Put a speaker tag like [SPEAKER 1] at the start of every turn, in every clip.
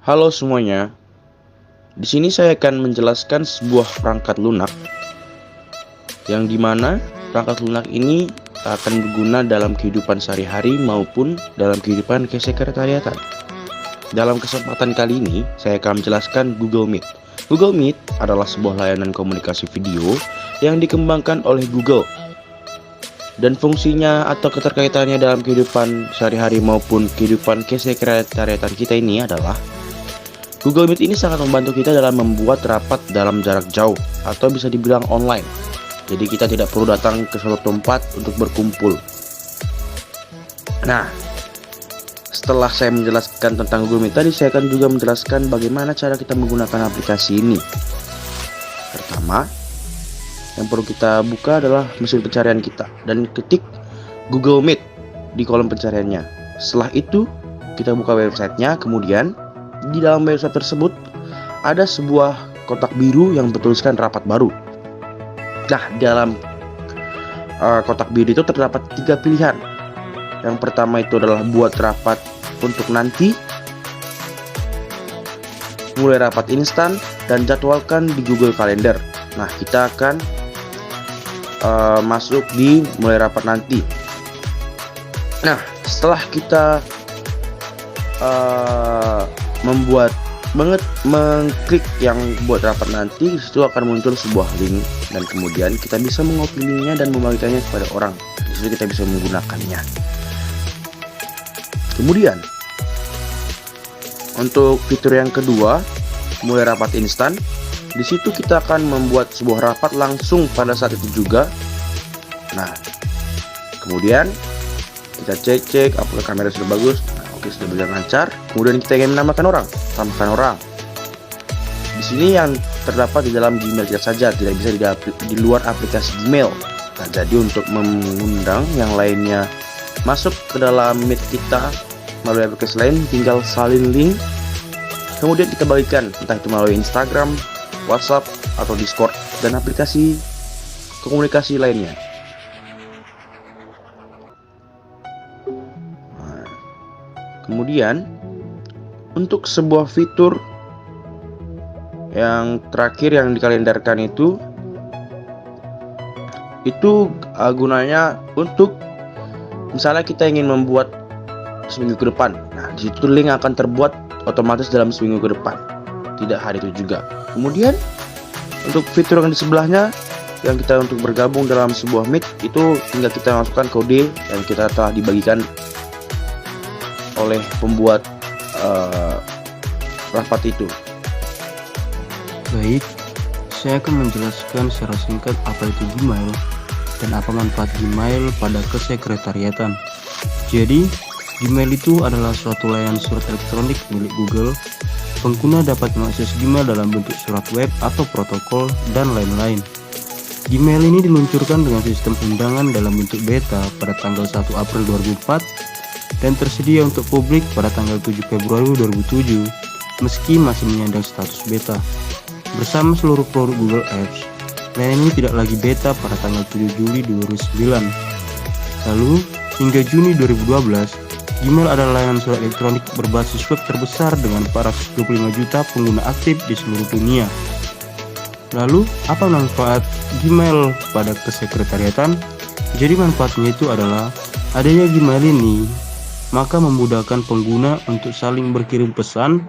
[SPEAKER 1] Halo semuanya, di sini saya akan menjelaskan sebuah perangkat lunak yang dimana perangkat lunak ini akan berguna dalam kehidupan sehari-hari maupun dalam kehidupan kesekretariatan. Dalam kesempatan kali ini, saya akan menjelaskan Google Meet. Google Meet adalah sebuah layanan komunikasi video yang dikembangkan oleh Google. Dan fungsinya atau keterkaitannya dalam kehidupan sehari-hari maupun kehidupan kesekretariatan kita ini adalah Google Meet ini sangat membantu kita dalam membuat rapat dalam jarak jauh atau bisa dibilang online. Jadi kita tidak perlu datang ke suatu tempat untuk berkumpul. Nah, setelah saya menjelaskan tentang Google Meet tadi, saya akan juga menjelaskan bagaimana cara kita menggunakan aplikasi ini. Pertama, yang perlu kita buka adalah mesin pencarian kita dan ketik Google Meet di kolom pencariannya. Setelah itu, kita buka websitenya, kemudian di dalam website tersebut ada sebuah kotak biru yang bertuliskan rapat baru. Nah, dalam kotak biru itu terdapat 3 pilihan. Yang pertama itu adalah buat rapat untuk nanti, mulai rapat instan, dan jadwalkan di Google Calendar. Nah, kita akan masuk di mulai rapat nanti. Nah, setelah kita mengklik yang buat rapat nanti, disitu akan muncul sebuah link dan kemudian kita bisa mengopi linknya dan membagikannya kepada orang. Disitu kita bisa menggunakannya. Kemudian untuk fitur yang kedua, mulai rapat instan, disitu kita akan membuat sebuah rapat langsung pada saat itu juga. Nah, kemudian kita cek apakah kamera sudah bagus. Oke, sudah berjalan lancar. Kemudian kita ingin menambahkan orang, tambahkan orang. Di sini yang terdapat di dalam Gmail kita saja, tidak bisa di luar aplikasi Gmail. Nah, jadi untuk mengundang yang lainnya masuk ke dalam Meet kita melalui aplikasi lain, tinggal salin link, kemudian kita bagikan entah itu melalui Instagram, WhatsApp, atau Discord dan aplikasi komunikasi lainnya. Kemudian untuk sebuah fitur yang terakhir yang dikalendarkan itu gunanya untuk misalnya kita ingin membuat seminggu ke depan. Nah, di situ link akan terbuat otomatis dalam seminggu ke depan, tidak hari itu juga. Kemudian untuk fitur yang di sebelahnya yang kita untuk bergabung dalam sebuah Meet, itu tinggal kita masukkan kode yang kita telah dibagikan oleh pembuat rapat itu.
[SPEAKER 2] Baik, saya akan menjelaskan secara singkat apa itu Gmail dan apa manfaat Gmail pada kesekretariatan. Jadi, Gmail itu adalah suatu layanan surat elektronik milik Google. Pengguna dapat mengakses Gmail dalam bentuk surat web atau protokol dan lain-lain. Gmail ini diluncurkan dengan sistem undangan dalam bentuk beta pada tanggal 1 April 2004 dan tersedia untuk publik pada tanggal 7 Februari 2007, meski masih menyandang status beta. Bersama seluruh produk Google Apps, layanan ini tidak lagi beta pada tanggal 7 Juli 2009. Lalu, hingga Juni 2012, Gmail adalah layanan surat elektronik berbasis web terbesar dengan 425 juta pengguna aktif di seluruh dunia. Lalu, apa manfaat Gmail pada kesekretariatan? Jadi manfaatnya itu adalah adanya Gmail ini maka memudahkan pengguna untuk saling berkirim pesan,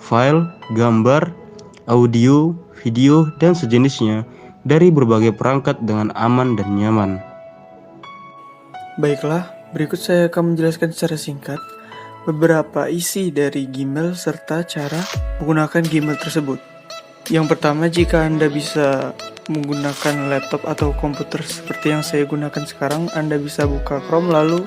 [SPEAKER 2] file, gambar, audio, video, dan sejenisnya dari berbagai perangkat dengan aman dan nyaman.
[SPEAKER 3] Baiklah, berikut saya akan menjelaskan secara singkat beberapa isi dari Gmail serta cara menggunakan Gmail tersebut. Yang pertama, jika Anda bisa menggunakan laptop atau komputer seperti yang saya gunakan sekarang, Anda bisa buka Chrome lalu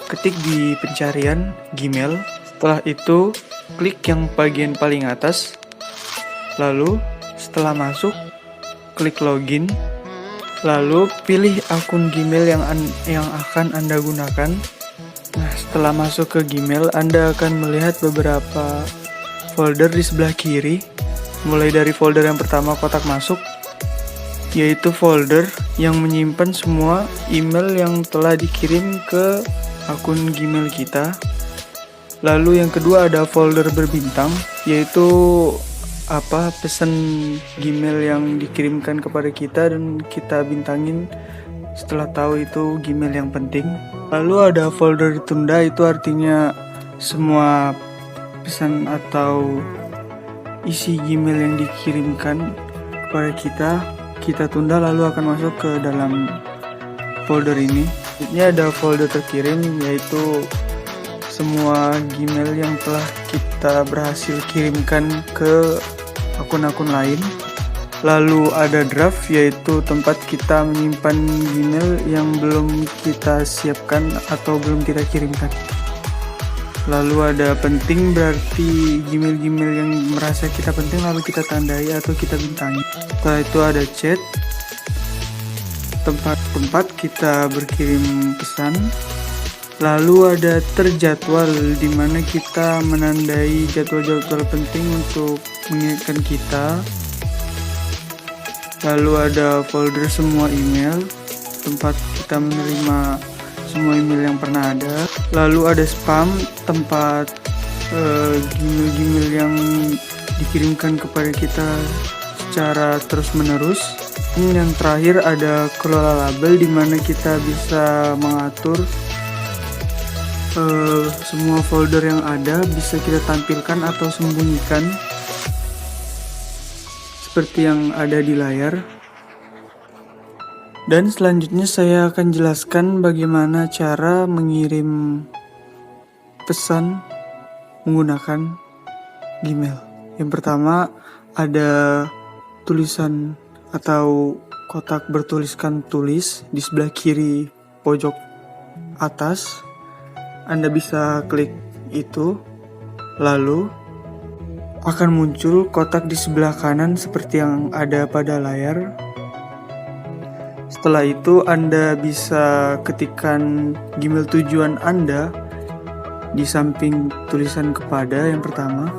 [SPEAKER 3] ketik di pencarian Gmail. Setelah itu, klik yang bagian paling atas. Lalu, setelah masuk, klik login. Lalu, pilih akun Gmail yang akan Anda gunakan. Nah, setelah masuk ke Gmail, Anda akan melihat beberapa folder di sebelah kiri. Mulai dari folder yang pertama, kotak masuk, yaitu folder yang menyimpan semua email yang telah dikirim ke akun Gmail kita. Lalu yang kedua ada folder berbintang, yaitu pesan Gmail yang dikirimkan kepada kita dan kita bintangin setelah tahu itu Gmail yang penting. Lalu ada folder ditunda, itu artinya semua pesan atau isi Gmail yang dikirimkan kepada kita tunda lalu akan masuk ke dalam folder ini. Ini ada folder terkirim, yaitu semua Gmail yang telah kita berhasil kirimkan ke akun-akun lain. Lalu ada draft, yaitu tempat kita menyimpan Gmail yang belum kita siapkan atau belum kita kirimkan. Lalu ada penting, berarti Gmail-Gmail yang merasa kita penting lalu kita tandai atau kita bintangi. Setelah itu ada chat, tempat kita berkirim pesan. Lalu ada terjadwal, di mana kita menandai jadwal-jadwal penting untuk mengingatkan kita. Lalu ada folder semua email, tempat kita menerima semua email yang pernah ada. Lalu ada spam, tempat Gmail-Gmail yang dikirimkan kepada kita secara terus-menerus. Yang terakhir ada kelola label, di mana kita bisa mengatur semua folder yang ada, bisa kita tampilkan atau sembunyikan seperti yang ada di layar. Dan selanjutnya saya akan jelaskan bagaimana cara mengirim pesan menggunakan Gmail. Yang pertama ada tulisan atau kotak bertuliskan tulis di sebelah kiri pojok atas. Anda bisa klik itu, lalu akan muncul kotak di sebelah kanan seperti yang ada pada layar. Setelah itu Anda bisa ketikkan Gmail tujuan Anda di samping tulisan kepada yang pertama.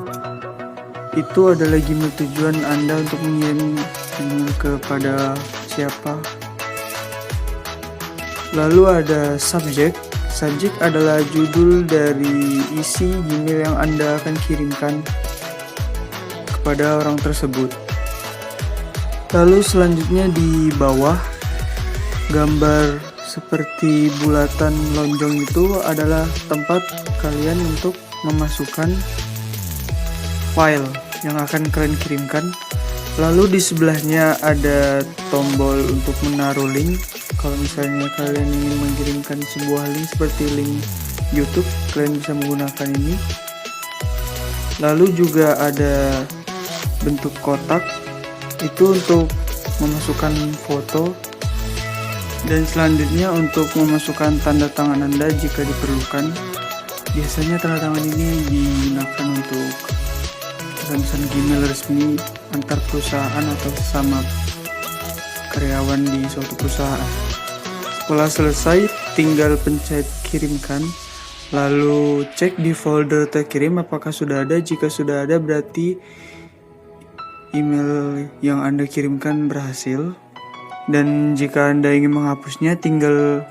[SPEAKER 3] Itu adalah Gmail tujuan Anda untuk mengirim email kepada siapa. Lalu ada subjek. Subjek adalah judul dari isi Gmail yang Anda akan kirimkan kepada orang tersebut. Lalu selanjutnya di bawah gambar seperti bulatan lonjong itu adalah tempat kalian untuk memasukkan file yang akan kalian kirimkan. Lalu di sebelahnya ada tombol untuk menaruh link. Kalau misalnya kalian ingin mengirimkan sebuah link seperti link YouTube, kalian bisa menggunakan ini. Lalu juga ada bentuk kotak, itu untuk memasukkan foto. Dan selanjutnya untuk memasukkan tanda tangan Anda jika diperlukan. Biasanya tanda tangan ini digunakan untuk pesan-pesan Gmail resmi antar perusahaan atau sesama karyawan di suatu perusahaan. Setelah selesai, tinggal pencet kirimkan, lalu cek di folder terkirim apakah sudah ada. Jika sudah ada, berarti email yang Anda kirimkan berhasil. Dan jika Anda ingin menghapusnya, tinggal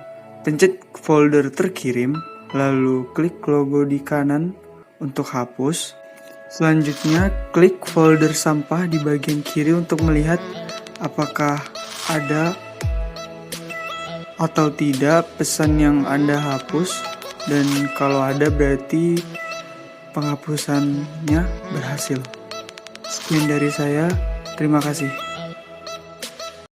[SPEAKER 3] pencet folder terkirim, lalu klik logo di kanan untuk hapus. Selanjutnya, klik folder sampah di bagian kiri untuk melihat apakah ada atau tidak pesan yang Anda hapus, dan kalau ada berarti penghapusannya berhasil. Sekian dari saya, terima kasih.